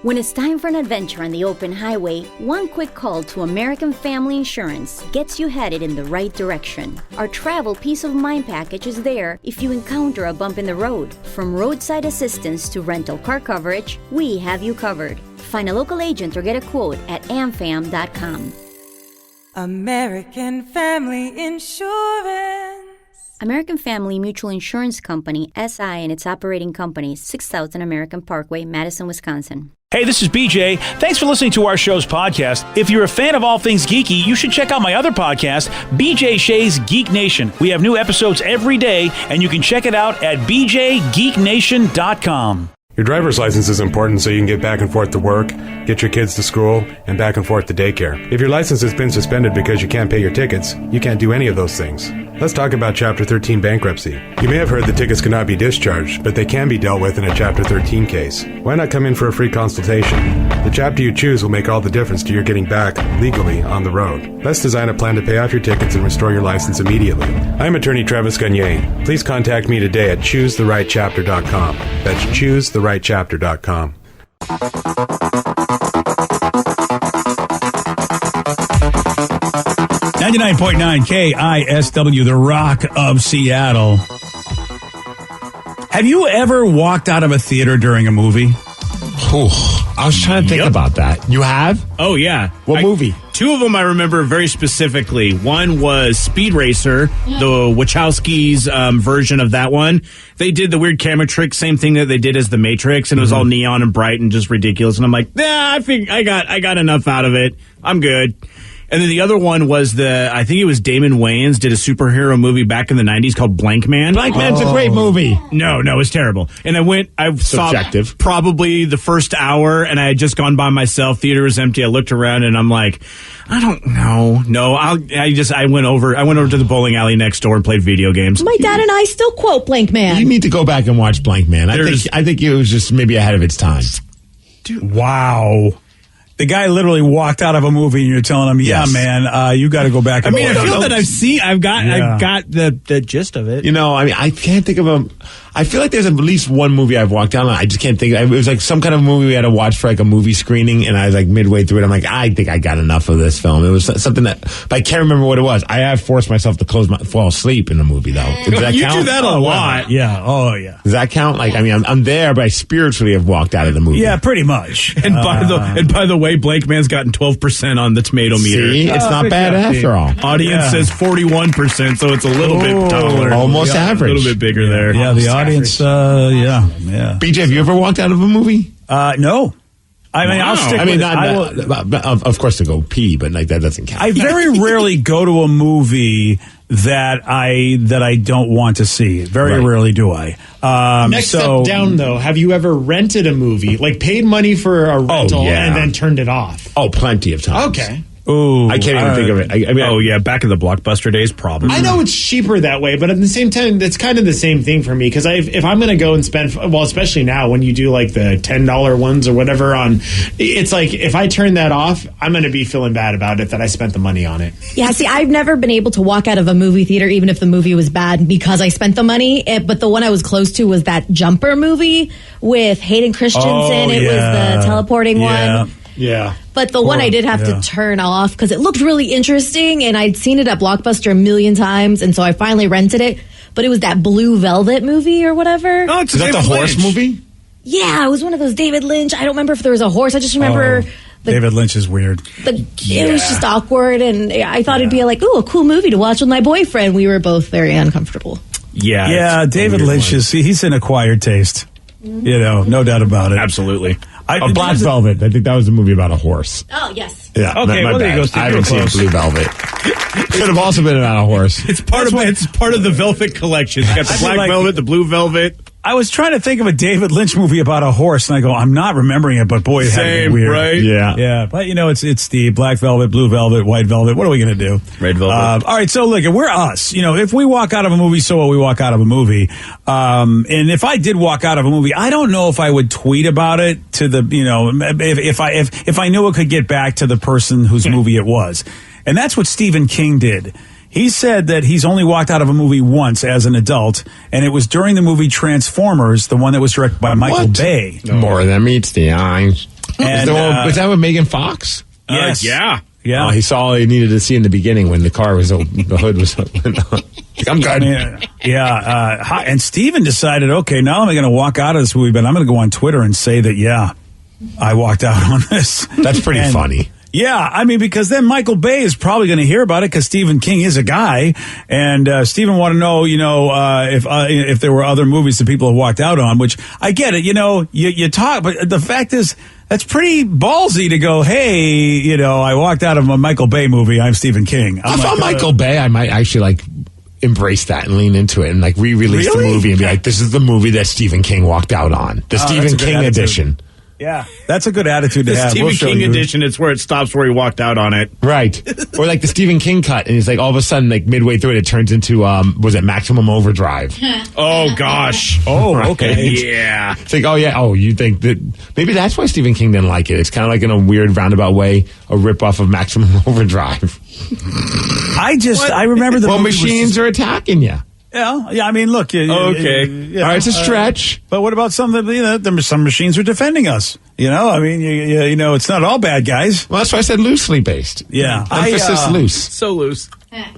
When it's time for an adventure on the open highway, one quick call to American Family Insurance gets you headed in the right direction. Our travel peace of mind package is there if you encounter a bump in the road. From roadside assistance to rental car coverage, we have you covered. Find a local agent or get a quote at amfam.com. American Family Insurance. American Family Mutual Insurance Company, SI, and its operating companies, 6000 American Parkway, Madison, Wisconsin. Hey, this is BJ. Thanks for listening to our show's podcast. If you're a fan of all things geeky, you should check out my other podcast, BJ Shea's Geek Nation. We have new episodes every day, and you can check it out at bjgeeknation.com. Your driver's license is important so you can get back and forth to work, get your kids to school, and back and forth to daycare. If your license has been suspended because you can't pay your tickets, you can't do any of those things. Let's talk about Chapter 13 bankruptcy. You may have heard that tickets cannot be discharged, but they can be dealt with in a Chapter 13 case. Why not come in for a free consultation? The chapter you choose will make all the difference to your getting back legally on the road. Let's design a plan to pay off your tickets and restore your license immediately. I'm attorney Travis Gagne. Please contact me today at choosetherightchapter.com. That's choosetherightchapter.com. 99.9 KISW, the Rock of Seattle. Have you ever walked out of a theater during a movie? I was trying to think about that. You have? Oh, yeah. What movie? Two of them I remember very specifically. One was Speed Racer, the Wachowskis' version of that one. They did the weird camera trick, same thing that they did as The Matrix, and it was all neon and bright and just ridiculous. And I'm like, I think I got enough out of it. I'm good. And then the other one was I think it was Damon Wayans did a superhero movie back in the 90s called Blank Man. Blank Man's a great movie. No, it's terrible. And I saw probably the first hour, and I had just gone by myself. Theater was empty. I looked around, and I'm like, I don't know. No, I went over to the bowling alley next door and played video games. My dad and I still quote Blank Man. You need to go back and watch Blank Man. I think it was just maybe ahead of its time. Dude, wow. The guy literally walked out of a movie, and you're telling him, "Yeah, man, you got to go back." And I feel that I've got the gist of it. I can't think of I feel like there's at least one movie I've walked out on. I just can't think. It was like some kind of movie we had to watch for like a movie screening, and I was like midway through it. I'm like, I think I got enough of this film. It was something but I can't remember what it was. I have forced myself to fall asleep in a movie though. Does that count? You do that a lot. Yeah. Oh yeah. Does that count? Like, I'm there, but I spiritually have walked out of the movie. Yeah, pretty much. And by the way, Blake Man's gotten 12% on the tomato meter. See, it's not bad after all. Audience says 41%, so it's a little bit taller. Almost average. A little bit bigger there. Yeah, the audience. Yeah. BJ, have you ever walked out of a movie? No. I'll stick with it. Of course to go pee, but like that doesn't count. I very rarely go to a movie that I don't want to see. Very rarely do I. Next step down, though, have you ever rented a movie, like paid money for a rental and then turned it off? Oh, plenty of times. Okay. Ooh, I can't even think of it. Back in the Blockbuster days, probably. I know it's cheaper that way, but at the same time, it's kind of the same thing for me, because if I'm going to go and spend, well, especially now when you do like the $10 ones or whatever it's like if I turn that off, I'm going to be feeling bad about it that I spent the money on it. Yeah, see, I've never been able to walk out of a movie theater even if the movie was bad because I spent the money, but the one I was close to was that Jumper movie with Hayden Christensen. It was the teleporting one. Yeah. But the one I did have to turn off because it looked really interesting, and I'd seen it at Blockbuster a million times, and so I finally rented it. But it was that Blue Velvet movie or whatever. Oh, is that the horse movie? Yeah, it was one of those David Lynch. I don't remember if there was a horse. I just remember... David Lynch is weird. It was just awkward, and I thought it'd be like, a cool movie to watch with my boyfriend. We were both very uncomfortable. Yeah, David Lynch he's an acquired taste. No doubt about it. Absolutely. Black Velvet. I think that was a movie about a horse. Oh, yes. Yeah. Okay, my bad. I haven't seen Blue Velvet. Could have also been about a horse. It's part of the Velvet collection. It's got the Black Velvet, the Blue Velvet. I was trying to think of a David Lynch movie about a horse, and I go, I'm not remembering it, but boy, it had to be weird. Right? Yeah. But, it's the Black Velvet, Blue Velvet, White Velvet. What are we going to do? Red Velvet. All right, so look, we're us. If we walk out of a movie, so what? We walk out of a movie. And if I did walk out of a movie, I don't know if I would tweet about it to the, if I knew it could get back to the person whose movie it was. And that's what Stephen King did. He said that he's only walked out of a movie once as an adult, and it was during the movie Transformers, the one that was directed by Michael Bay. More than meets the eye. And, Was that with Megan Fox? yes. Yeah. Yeah. Oh, he saw all he needed to see in the beginning when the car was open, the hood was open. I'm good. And Steven decided, okay, now I'm going to walk out of this movie, but I'm going to go on Twitter and say that, yeah, I walked out on this. That's pretty funny. Yeah, I mean, because then Michael Bay is probably going to hear about it because Stephen King is a guy, and Stephen want to know, if there were other movies that people have walked out on. Which I get it, you talk, but the fact is that's pretty ballsy to go, hey, I walked out of a Michael Bay movie. I'm Stephen King. If I'm Michael Bay, I might actually embrace that and lean into it and re-release the movie and be like, this is the movie that Stephen King walked out on, the Stephen King edition. Yeah, that's a good attitude to The have. Stephen King edition, it's where it stops where he walked out on it. Right. Or the Stephen King cut, and it's all of a sudden, midway through it turns into, was it Maximum Overdrive? Oh, gosh. Oh, okay. Yeah. It's you think that, maybe that's why Stephen King didn't like it. It's kind of in a weird roundabout way, a ripoff of Maximum Overdrive. I remember the movie machines are attacking you. Yeah, I mean, look. Okay. All right, it's a stretch. But what about some machines are defending us? I mean, it's not all bad guys. Well, that's why I said loosely based. Yeah. Emphasis loose. So loose.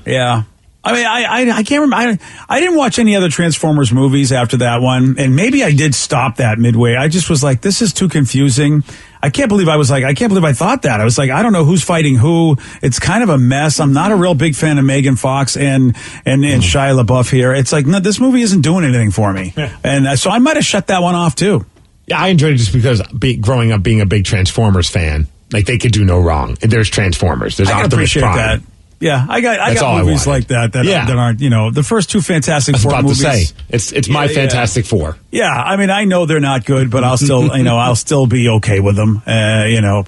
Yeah. I mean, I can't remember. I didn't watch any other Transformers movies after that one, and maybe I did stop that midway. I just was like, this is too confusing. I can't believe I thought that. I was like, I don't know who's fighting who. It's kind of a mess. I'm not a real big fan of Megan Fox and Shia LaBeouf here. It's like, no, this movie isn't doing anything for me. And so I might have shut that one off too. Yeah, I enjoyed it just because growing up being a big Transformers fan, they could do no wrong. There's Transformers. There's I can Optimus appreciate Prime. that. Yeah, I got movies like that aren't, the first two Fantastic Four movies. I was about to say, it's my Fantastic Four. Yeah, I mean, I know they're not good, but I'll still, I'll still be okay with them,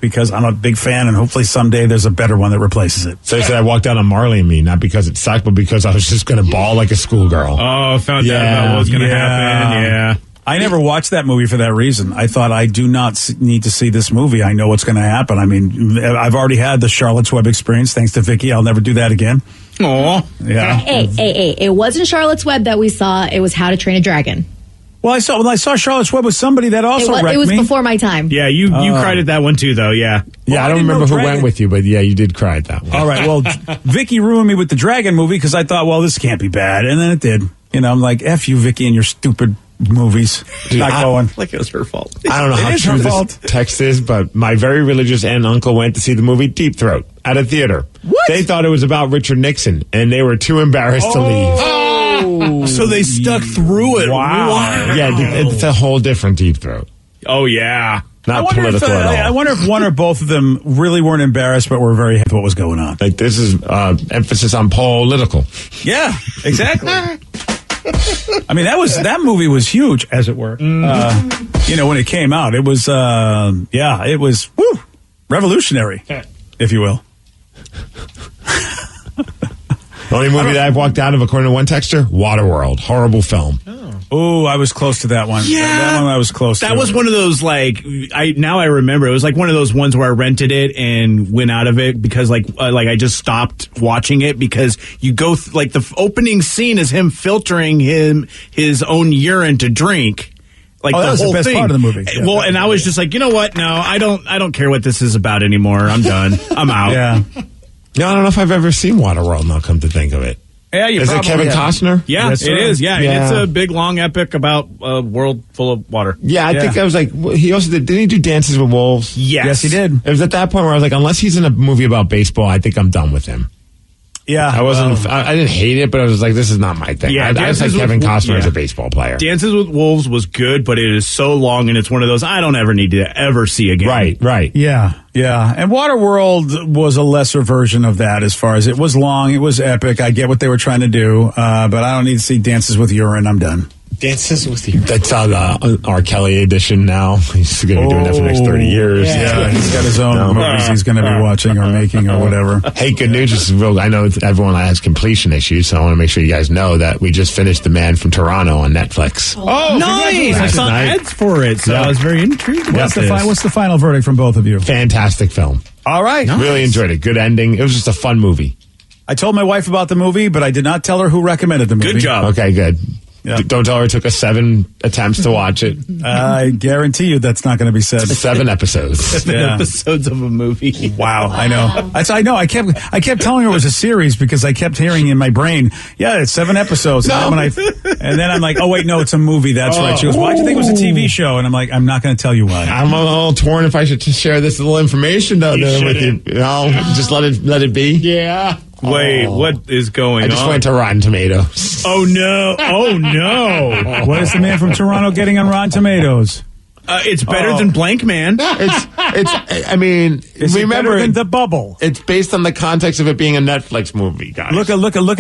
because I'm a big fan, and hopefully someday there's a better one that replaces it. So I said I walked out on Marley and Me, not because it sucked, but because I was just going to bawl like a schoolgirl. Oh, found out about what was going to happen. Yeah. I never watched that movie for that reason. I thought I do not need to see this movie. I know what's going to happen. I mean, I've already had the Charlotte's Web experience thanks to Vicky. I'll never do that again. Aw. Yeah. Hey. It wasn't Charlotte's Web that we saw. It was How to Train a Dragon. Well, I saw Charlotte's Web with somebody that also wrecked me. It was before my time. Yeah, you cried at that one too, though. Yeah. Yeah, I don't remember who went with you, but yeah, you did cry at that one. All right. Well, Vicky ruined me with the Dragon movie because I thought, well, this can't be bad, and then it did. I'm like, F you, Vicky, and your stupid movies. Dude, not going. Like it was her fault. I don't know how true this text is, but my very religious aunt and uncle went to see the movie Deep Throat at a theater. What? They thought it was about Richard Nixon, and they were too embarrassed to leave. Oh, so they stuck through it. Wow. Yeah, it's a whole different Deep Throat. Oh, yeah. Not political at all. I wonder if one or both of them really weren't embarrassed, but were very happy with what was going on. This is emphasis on political. Yeah, exactly. I mean, that movie was huge, as it were. When it came out, it was, it was revolutionary, if you will. The only movie that I've walked out of, according to one texter, Waterworld. Horrible film. Oh, I was close to that one. Yeah. That one I was close to. That was one of those, I remember. It was like one of those ones where I rented it and went out of it because, I just stopped watching it because you go, the opening scene is him filtering his own urine to drink. That was the best part of the movie. Yeah, well, and I was just like, you know what? No, I don't care what this is about anymore. I'm done. I'm out. Yeah. No, I don't know if I've ever seen Waterworld, now come to think of it. Yeah, is it Kevin Costner? Yeah, yes, it is. Yeah, yeah. It's a big, long epic about a world full of water. Yeah, I think I was like, he also didn't he do Dances with Wolves? Yes, he did. It was at that point where I was like, unless he's in a movie about baseball, I think I'm done with him. Yeah, I wasn't. I didn't hate it, but I was like, "This is not my thing." Yeah, I just like Kevin Costner as a baseball player. Dances with Wolves was good, but it is so long, and it's one of those I don't ever need to ever see again. Right. Yeah. And Waterworld was a lesser version of that. As far as it was long, it was epic. I get what they were trying to do, but I don't need to see Dances with Urine. I'm done. Dances with you. That's the R. Kelly edition now. He's going to be doing that for the next 30 years. Yeah, he's got his own movies he's going to be watching or making or whatever. Hey, good news. This is real. I know everyone has completion issues, so I want to make sure you guys know that we just finished The Man from Toronto on Netflix. Oh, nice. I saw ads for it, so I was very intrigued. What's the final verdict from both of you? Fantastic film. All right. Nice. Really enjoyed it. Good ending. It was just a fun movie. I told my wife about the movie, but I did not tell her who recommended the movie. Good job. Okay, good. Yeah. Don't tell her it took us 7 attempts to watch it. I guarantee you that's not going to be said. 7 episodes. 7 episodes of a movie. Wow, I know. I know. I kept telling her it was a series because I kept hearing in my brain, yeah, it's 7 episodes. No. And then I'm like, oh wait, no, it's a movie. That's right. She goes, why'd you think it was a TV show? And I'm like, I'm not going to tell you why. I'm a little torn if I should just share this little information though with you. No, just let it be. Yeah. Wait, what is going on? I just went to Rotten Tomatoes. Oh no! Oh no! What is the man from Toronto getting on Rotten Tomatoes? It's better than Blank Man. I mean, Is it remember better than The Bubble? it's based on the context of it being a Netflix movie, guys. Look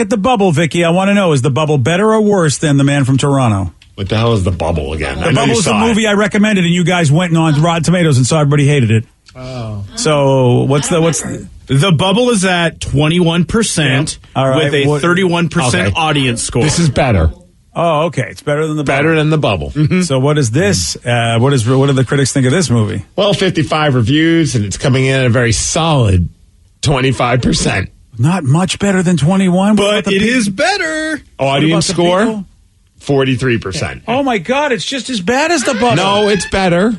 at The Bubble, Vicky. I want to know, is The Bubble better or worse than The Man from Toronto? What the hell is The Bubble again? The Bubble is a movie I recommended, and you guys went on Rotten Tomatoes and saw everybody hated it. Oh. So what's The Bubble is at 21% All right, with a 31% Okay. audience score. This is better. Oh, okay. It's better than The Bubble. Better than The Bubble. So what is this? What do the critics think of this movie? Well, 55 reviews, and it's coming in at a very solid 25%. Not much better than 21. but it is better. Audience What about the score, 43%. Oh my God! It's just as bad as The Bubble. No, it's better.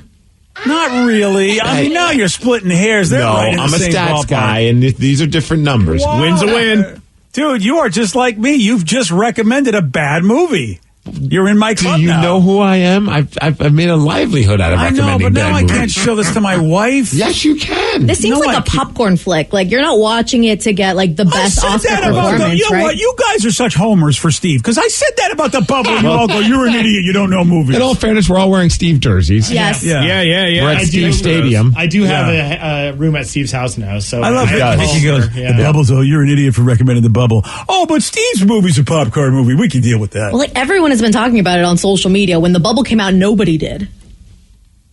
Not really. I mean, now you're splitting hairs. They're No, right in I'm the a same stats ballpark. guy, and these are different numbers. Win's a win. Dude, you are just like me. You've just recommended a bad movie. You're in my Do club you now. know who I am? I've made a livelihood out of I know, recommending but now bad I movies. can't show this to my wife. Yes, you can. This seems No, like I a popcorn flick. Like you're not watching it to get like the best I Oscar said that about performance, you know right? what? You guys are such homers for Steve because I said that about The Bubble. And you all go, "You're an idiot. You don't know movies." In all fairness, we're all wearing Steve jerseys. Yes. Yeah. Yeah. We're at I Steve do- Stadium. I do have a room at Steve's house now, so I love it. Yeah. Vicky goes, Yeah. "The Bubble's. Oh, you're an idiot for recommending The Bubble." Oh, but Steve's movie's a popcorn movie. We can deal with that. Well, like everyone has been talking about it on social media. When The Bubble came out, nobody did.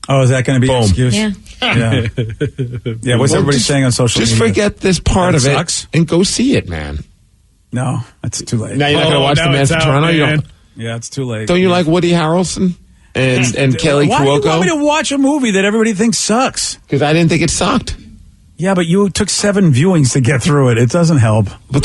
Oh, is that going to be an Boom. excuse? Yeah. Yeah. Yeah, what's Well, everybody just- saying on social Just media? forget this part That of it sucks? and go see it, man. No, it's too late. Now you're not going to watch now The Man it's from out, Toronto? You man. Yeah, it's too late. don't you like Woody Harrelson and Kelly Why do you want me to Cuoco? watch a movie that everybody thinks sucks? Because I didn't think it sucked. Yeah, but you took 7 viewings to get through it. It doesn't help. But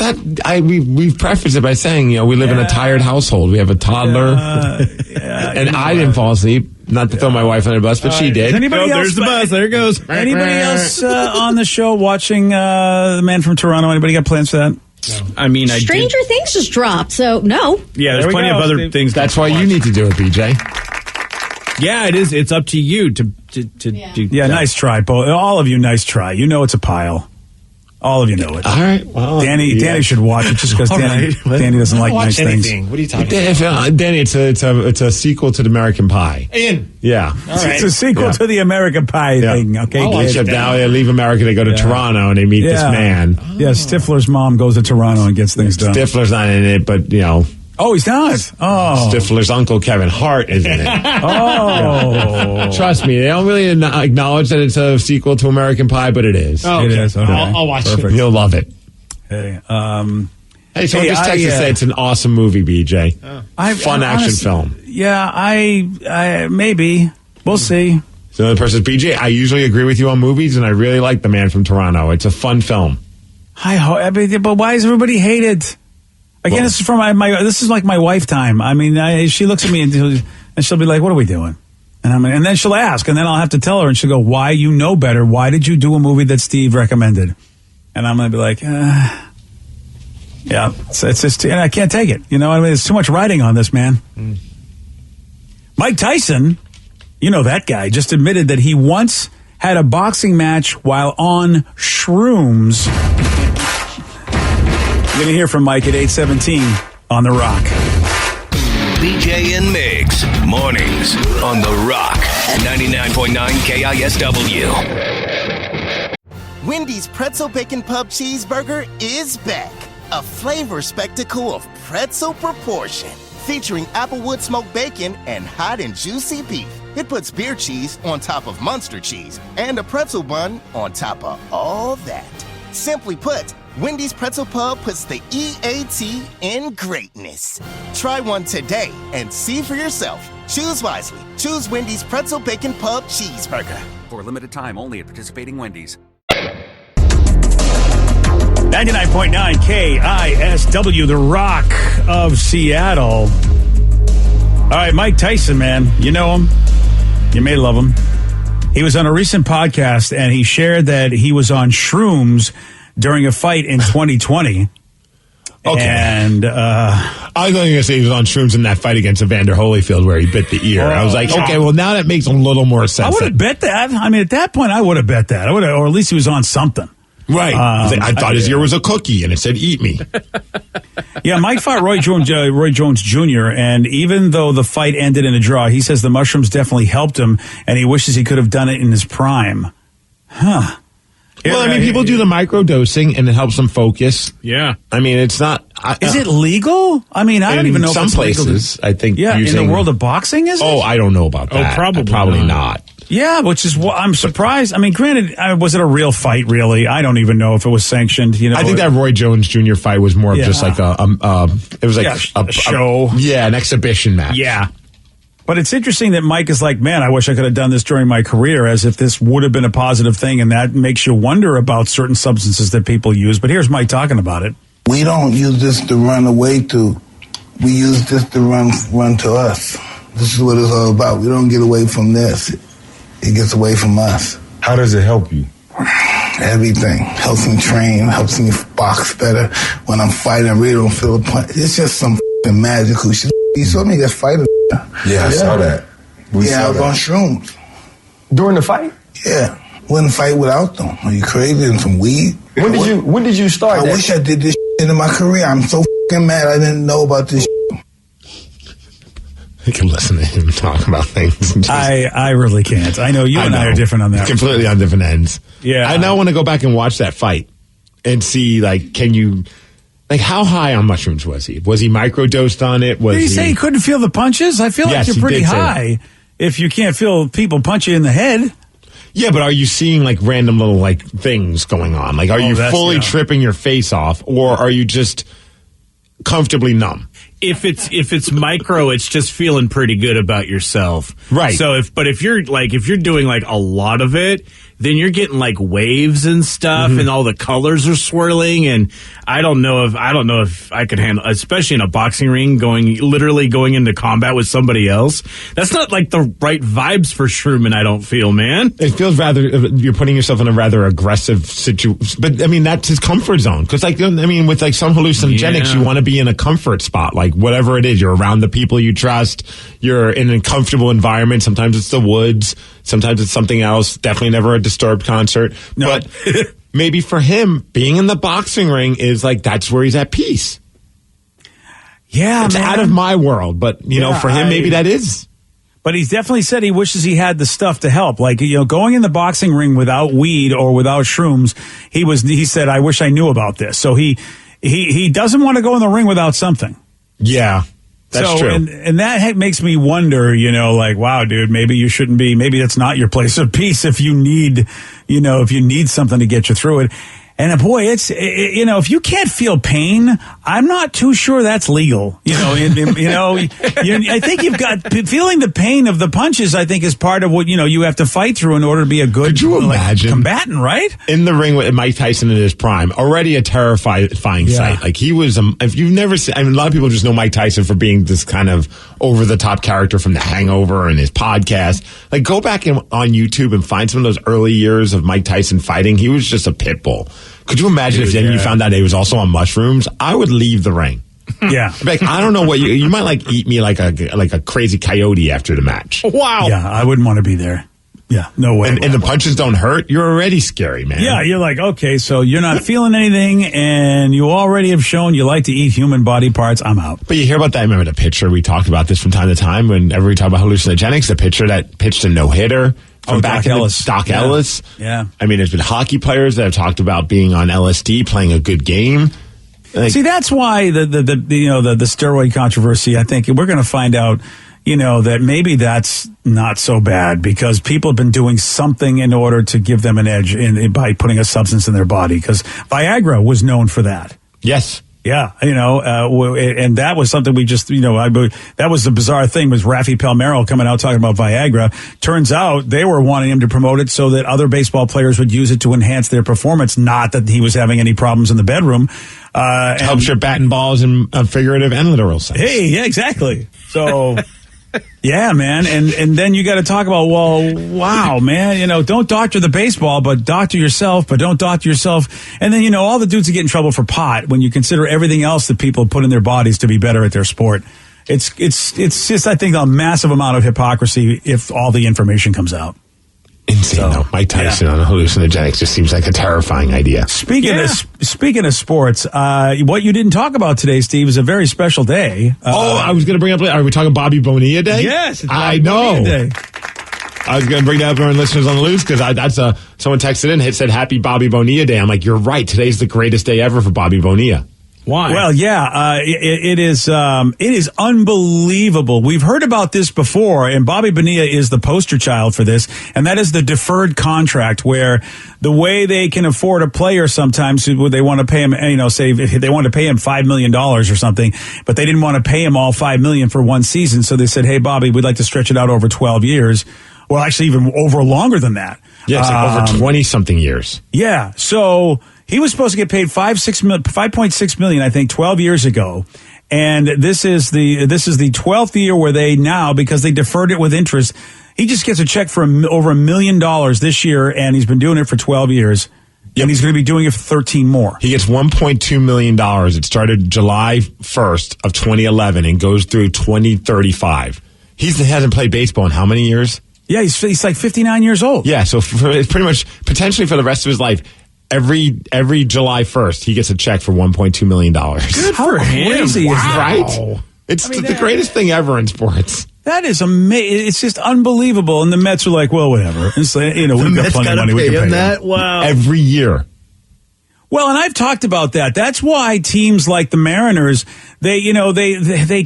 we've prefaced it by saying, we live in a tired household. We have a toddler, and I didn't fall asleep. Not to throw my wife under the bus, but she did. Is anybody Oh, else? there's the buzz. There it goes. Anybody else on the show watching The Man from Toronto? Anybody got plans for that? I mean, I Stranger did. Things just dropped, so no. Yeah, there's There we plenty go, of other Steve. things. That's why you need to do it, BJ. Yeah, it is. It's up to you to do. Yeah, nice try, all of you. Nice try. You know it's a pile. All of you know it. All right. Well, Danny should watch it just because All Danny right. doesn't like nice things. What are you talking about? Danny, it's a sequel to the American Pie. Ian. Yeah. All right. It's a sequel Yeah. to the American Pie Yeah. thing. Okay, I'll watch kid? Except now they leave America, they go to Toronto, and they meet this man. Yeah, Stifler's mom goes to Toronto and gets things done. Stifler's not in it, but Oh, he's not. Oh, Stifler's uncle Kevin Hart is in it. oh, Trust me, they don't really acknowledge that it's a sequel to American Pie, but it is. Oh, It okay. is, okay. I'll watch Perfect. it. You'll love it. hey, Hey, someone Hey, just texted to say it's an awesome movie, BJ. Fun action honestly- film. Yeah, I maybe we'll see. So the person says, BJ, I usually agree with you on movies, and I really like The Man from Toronto. It's a fun film. But why does everybody hate it? Again, this is from my. This is like my wife time. I mean, she looks at me and she'll be like, "What are we doing?" And then she'll ask, and then I'll have to tell her, and she'll go, "Why? You know better. Why did you do a movie that Steve recommended?" And I'm gonna be like, "Yeah, it's just, and I can't take it. You know, I mean, there's too much writing on this, man." Mike Tyson, you know that guy, just admitted that he once had a boxing match while on shrooms. You're going to hear from Mike at 8:17 on The Rock. BJ and Migs, mornings on The Rock, 99.9 KISW. Wendy's Pretzel Bacon Pub Cheeseburger is back. A flavor spectacle of pretzel proportion. Featuring applewood smoked bacon and hot and juicy beef. It puts beer cheese on top of Munster cheese and a pretzel bun on top of all that. Simply put, Wendy's Pretzel Pub puts the EAT in greatness. Try one today and see for yourself. Choose wisely. Choose Wendy's Pretzel Bacon Pub Cheeseburger. For a limited time only at participating Wendy's. 99.9 KISW, The Rock of Seattle. All right, Mike Tyson, man. You know him. You may love him. He was on a recent podcast, and he shared that he was on shrooms during a fight in 2020. Okay. And I was going to say he was on shrooms in that fight against Evander Holyfield where he bit the ear. I was like, okay, well, now that makes a little more sense. I would have bet that. I mean, at that point, I would have bet that. Or at least he was on something. Right. I thought his ear was a cookie, and it said, eat me. Yeah, Mike fought Roy Jones Jr., and even though the fight ended in a draw, he says the mushrooms definitely helped him, and he wishes he could have done it in his prime. Huh. Well, I mean, people do the microdosing, and it helps them focus. Yeah. I mean, it's not... Is it legal? I mean, I don't even know if it's legal. Some places, I think. Yeah, in the world of boxing, is it? Oh, I don't know about that. Probably not. Yeah, which is what I'm surprised. I mean, granted, was it a real fight, really? I don't even know if it was sanctioned. You know, I think that Roy Jones Jr. fight was more of just like it was like a show. An exhibition match. Yeah. But it's interesting that Mike is like, man, I wish I could have done this during my career, as if this would have been a positive thing, and that makes you wonder about certain substances that people use. But here's Mike talking about it. We don't use this to run away to. We use this to run to us. This is what it's all about. We don't get away from this. It gets away from us. How does it help you? Everything. Helps me train, helps me box better. When I'm fighting, I really don't feel a punch. It's just some f***ing magical shit. You saw me get fighting. Yeah, I saw that. I was on shrooms. During the fight? Yeah. Wouldn't fight without them. Are you crazy? And some weed? When did you start that? I wish I did this shit in my career. I'm so f***ing mad I didn't know about this shit. I can listen to him talk about things. I really can't. I know you and I are different on that. Completely on different ends. Yeah. I now want to go back and watch that fight and see, like, how high on mushrooms was he? Was he microdosed on it? Did he say he couldn't feel the punches? I feel like you're pretty high if you can't feel people punch you in the head. Yeah, but are you seeing like random little like things going on? Like, are you fully tripping your face off, or are you just comfortably numb? If it's micro, it's just feeling pretty good about yourself. Right. So if you're doing like a lot of it, then you're getting like waves and stuff, and all the colors are swirling, and I don't know if I could handle, especially in a boxing ring, literally going into combat with somebody else. That's not like the right vibes for shrooming, I don't feel, man. It feels rather, you're putting yourself in a rather aggressive situation. But I mean, that's his comfort zone. Because with like some hallucinogenics, you want to be in a comfort spot. Like whatever it is, you're around the people you trust, you're in a comfortable environment. Sometimes it's the woods, sometimes it's something else. Definitely never a Disturbed concert. No. But maybe for him, being in the boxing ring is like, that's where he's at peace. Yeah, it's out of my world. But, for him, maybe that is. But he's definitely said he wishes he had the stuff to help. Like, going in the boxing ring without weed or without shrooms, he said, I wish I knew about this. So he doesn't want to go in the ring without something. Yeah. That's true. And that makes me wonder, like, wow, dude, maybe you shouldn't be, maybe that's not your place of peace if you need, if you need something to get you through it. And boy, if you can't feel pain, I'm not too sure that's legal. I think you've got feeling the pain of the punches. I think is part of what you have to fight through in order to be a good. Could you imagine combatant, right? In the ring with Mike Tyson in his prime, already a terrifying sight. Like he was. If you've never seen, a lot of people just know Mike Tyson for being this kind of over the top character from The Hangover and his podcast. Like go back on YouTube and find some of those early years of Mike Tyson fighting. He was just a pit bull. Could you imagine if then you found out he was also on mushrooms? I would leave the ring. Yeah. Like, I don't know what you might like eat me like a crazy coyote after the match. Wow. Yeah, I wouldn't want to be there. Yeah, no way. And the punches don't hurt. You're already scary, man. Yeah, you're like, okay, so you're not feeling anything, and you already have shown you like to eat human body parts. I'm out. But you hear about that? Remember the pitcher? We talked about this from time to time. Whenever we talk about hallucinogenics, the pitcher that pitched a no-hitter. Doc Ellis. Doc Ellis. Yeah. I mean, there's been hockey players that have talked about being on LSD, playing a good game. Like, see, that's why the steroid controversy. I think we're going to find out, that maybe that's not so bad because people have been doing something in order to give them an edge by putting a substance in their body. Because Viagra was known for that. Yes. Yeah, and that was something we just, that was the bizarre thing was Rafi Palmeiro coming out talking about Viagra. Turns out they were wanting him to promote it so that other baseball players would use it to enhance their performance, not that he was having any problems in the bedroom. Helps your batting balls in a figurative and literal sense. Hey, yeah, exactly. So, Yeah, man. And then you got to talk about, well, wow, man, don't doctor the baseball, but doctor yourself, but don't doctor yourself. And then, all the dudes that get in trouble for pot when you consider everything else that people put in their bodies to be better at their sport. It's just, I think, a massive amount of hypocrisy if all the information comes out. Insane, though. Mike Tyson on hallucinogenics just seems like a terrifying idea. Speaking of sports, what you didn't talk about today, Steve, is a very special day. I was going to bring up, are we talking Bobby Bonilla Day? Yes, it's I Bobby know. Bonilla Day. I was going to bring that up for our listeners on the loose because someone texted in and said Happy Bobby Bonilla Day. I'm like, you're right. Today's the greatest day ever for Bobby Bonilla. Why? Well, yeah, it is unbelievable. We've heard about this before, and Bobby Bonilla is the poster child for this, and that is the deferred contract, where the way they can afford a player sometimes, they want to pay him, say if they want to pay him $5 million or something, but they didn't want to pay him all $5 million for one season, so they said, hey, Bobby, we'd like to stretch it out over 12 years. Well, actually, even over longer than that. Yeah, it's like over 20-something years. Yeah, so he was supposed to get paid $5.6 million, I think, 12 years ago. And this is the 12th year where they now, because they deferred it with interest, he just gets a check for over $1 million this year, and he's been doing it for 12 years. Yep. And he's going to be doing it for 13 more. He gets $1.2 million. It started July 1st of 2011 and goes through 2035. He hasn't played baseball in how many years? Yeah, he's like 59 years old. Yeah, so it's pretty much potentially for the rest of his life. Every July 1st, he gets a check for $1.2 million. Good for him. Crazy is that? Right? It's the greatest thing ever in sports. That is amazing. It's just unbelievable. And the Mets are like, well, whatever. It's like, we've got plenty of money. We can pay him that. Wow. Every year. Well, and I've talked about that. That's why teams like the Mariners, they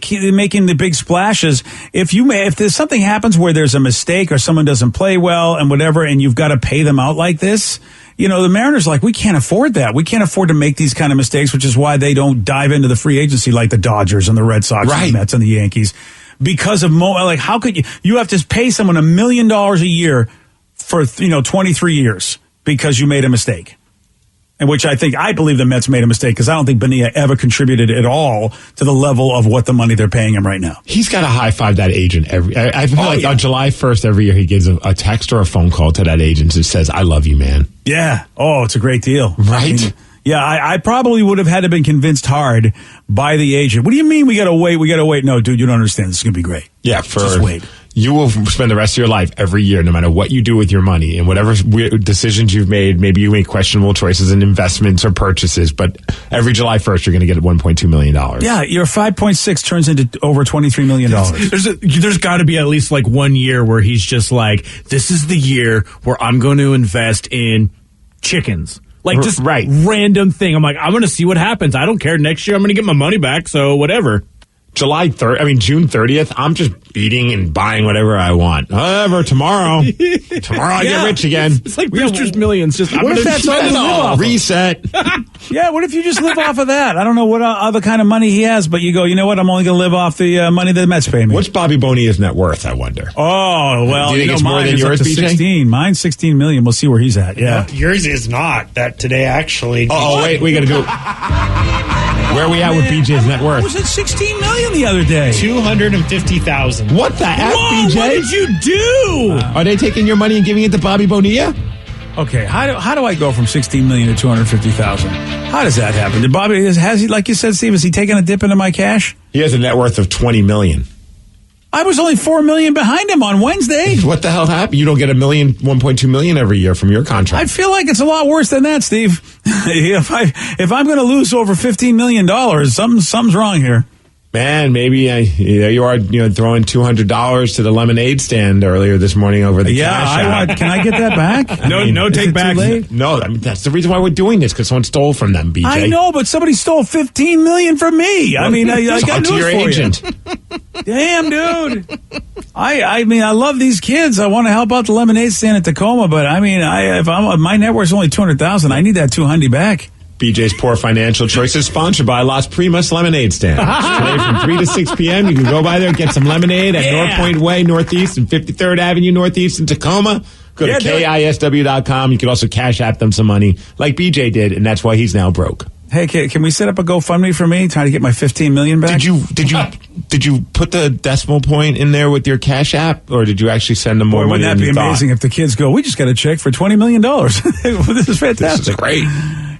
keep making the big splashes. If there's something happens where there's a mistake or someone doesn't play well and whatever, and you've got to pay them out like this, the Mariners are like, we can't afford that. We can't afford to make these kind of mistakes, which is why they don't dive into the free agency like the Dodgers and the Red Sox and the Mets and the Yankees. Because of how could you have to pay someone $1 million a year for 23 years because you made a mistake? And which I believe the Mets made a mistake because I don't think Bonilla ever contributed at all to the level of what the money they're paying him right now. He's got to high five that agent I feel like on July 1st every year he gives a text or a phone call to that agent that says, I love you, man. Yeah. Oh, it's a great deal. Right? I probably would have had to been convinced hard by the agent. What do you mean we got to wait? We got to wait. No, dude, you don't understand. This is going to be great. Yeah. Just wait. You will spend the rest of your life every year, no matter what you do with your money and whatever decisions you've made. Maybe you make questionable choices in investments or purchases, but every July 1st, you're going to get $1.2 million. Yeah, your 5.6 turns into over $23 million. There's got to be at least like 1 year where he's just like, this is the year where I'm going to invest in chickens. Like just random thing. I'm like, I'm going to see what happens. I don't care. Next year, I'm going to get my money back. So whatever. June 30th, I'm just eating and buying whatever I want. However, tomorrow I get rich again. It's like Brewster's Millions. Just what if that's all off reset? Yeah, what if you just live off of that? I don't know what other kind of money he has, but you go, you know what? I'm only going to live off the money that the Mets pay me. What's Bobby Bonilla's net worth, I wonder? Oh, well, do you think it's more than yours, BJ? 16. Mine's $16 million. We'll see where he's at. Yeah. Yours is not. That today actually. Oh, wait, we got to do it. Where are we at with BJ's net worth? Was it $16 million the other day? $250,000. What the F, Whoa, BJ? what did you do? Are they taking your money and giving it to Bobby Bonilla? Okay, how do I go from $16 million to $250,000? How does that happen? Did Bobby has he, like you said, Steve? Is he taking a dip into my cash? He has a net worth of $20 million. I was only $4 million behind him on Wednesday. What the hell happened? You don't get $1.2 million every year from your contract. I feel like it's a lot worse than that, Steve. if I'm going to lose over $15 million, something's wrong here. Man, maybe there you are, throwing $200 to the lemonade stand earlier this morning over the cash app. Can I get that back? No take back. No, that's the reason why we're doing this, because someone stole from them, BJ. I know, but somebody stole $15 million from me. I mean, I got news to your for agent. You. Damn, dude. I mean, I love these kids. I want to help out the lemonade stand at Tacoma, but I mean, if my net worth is only $200,000, I need that $200 back. BJ's Poor Financial Choices, sponsored by Las Primas Lemonade Stand. Today from 3 to 6 p.m. You can go by there and get some lemonade at North Point Way Northeast and 53rd Avenue Northeast in Tacoma. Go to KISW.com. You can also cash app them some money like BJ did, and that's why he's now broke. Hey, can we set up a GoFundMe for me, trying to get my $15 million back? Did you did you put the decimal point in there with your Cash App, or did you actually send them more Boy, money? wouldn't that be amazing if the kids go, we just got a check for $20 million. This is fantastic. This is great.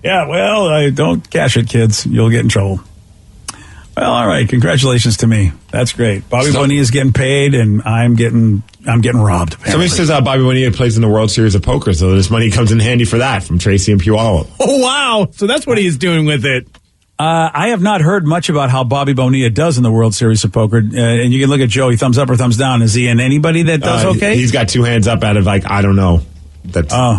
Yeah, well, don't cash it, kids. You'll get in trouble. Well, all right. Congratulations to me. That's great. Bobby Bonilla's getting paid, and I'm getting robbed. Apparently. Somebody says Bobby Bonilla plays in the World Series of Poker, so this money comes in handy for that from Tracy and Puyallup. Oh, wow. So that's what he's doing with it. I have not heard much about how Bobby Bonilla does in the World Series of Poker. And you can look at Joey, thumbs up or thumbs down. Is he in anybody that does okay? He's got two hands up out of I don't know.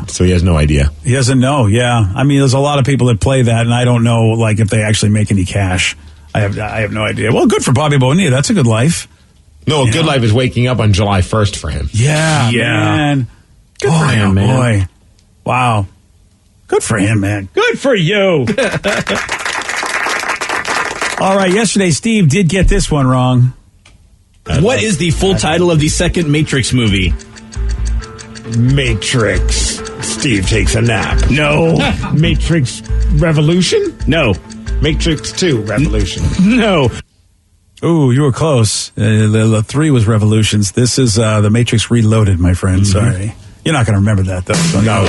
So he has no idea. He doesn't know, yeah. I mean, there's a lot of people that play that, and I don't know if they actually make any cash. I have no idea. Well, good for Bobby Bonilla. That's a good life. No, a good life is waking up on July 1st for him. Yeah, man. Good for him, man. Boy. Wow. Good for him, man. Good for you. All right, yesterday Steve did get this one wrong. What is the full title of the second Matrix movie? Matrix. Steve takes a nap. No. Matrix Revolution? No. Matrix 2 Revolution. No. Ooh, you were close. The 3 was Revolutions. This is The Matrix Reloaded, my friend. Mm-hmm. Sorry. You're not going to remember that, though. So no.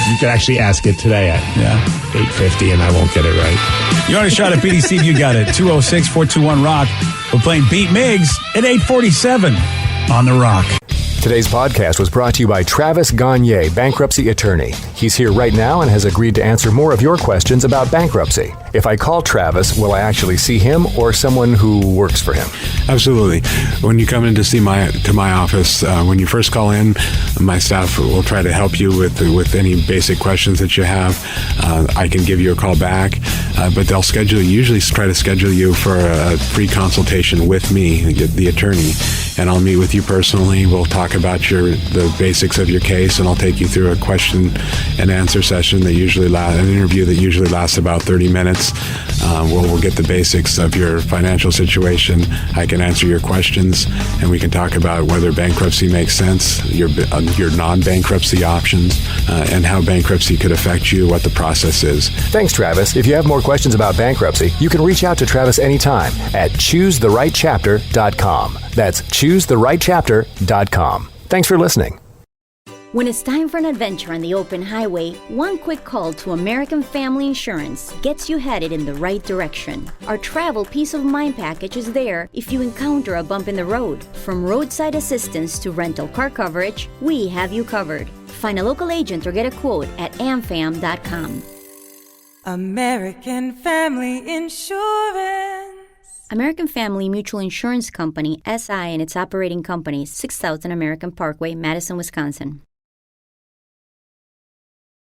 You can actually ask it today at 8:50, and I won't get it right. You want a shot at beating Steve? You got it. 206-421-ROCK. We're playing Beat Miggs at 8:47 on The Rock. Today's podcast was brought to you by Travis Gagne, bankruptcy attorney. He's here right now and has agreed to answer more of your questions about bankruptcy. If I call Travis, will I actually see him or someone who works for him? Absolutely. When you come in to see my office, when you first call in, my staff will try to help you with any basic questions that you have. I can give you a call back, but they'll usually try to schedule you for a free consultation with me, the attorney, and I'll meet with you personally. We'll talk about the basics of your case, and I'll take you through a question and answer session an interview that usually lasts about 30 minutes. We'll get the basics of your financial situation. I can answer your questions, and we can talk about whether bankruptcy makes sense, your non-bankruptcy options, and how bankruptcy could affect you, what the process is. Thanks, Travis. If you have more questions about bankruptcy, you can reach out to Travis anytime at choosetherightchapter.com. That's choosetherightchapter.com. Thanks for listening. When it's time for an adventure on the open highway, one quick call to American Family Insurance gets you headed in the right direction. Our travel peace of mind package is there if you encounter a bump in the road. From roadside assistance to rental car coverage, we have you covered. Find a local agent or get a quote at amfam.com. American Family Insurance. American Family Mutual Insurance Company, SI, and its operating companies, 6000 American Parkway, Madison, Wisconsin.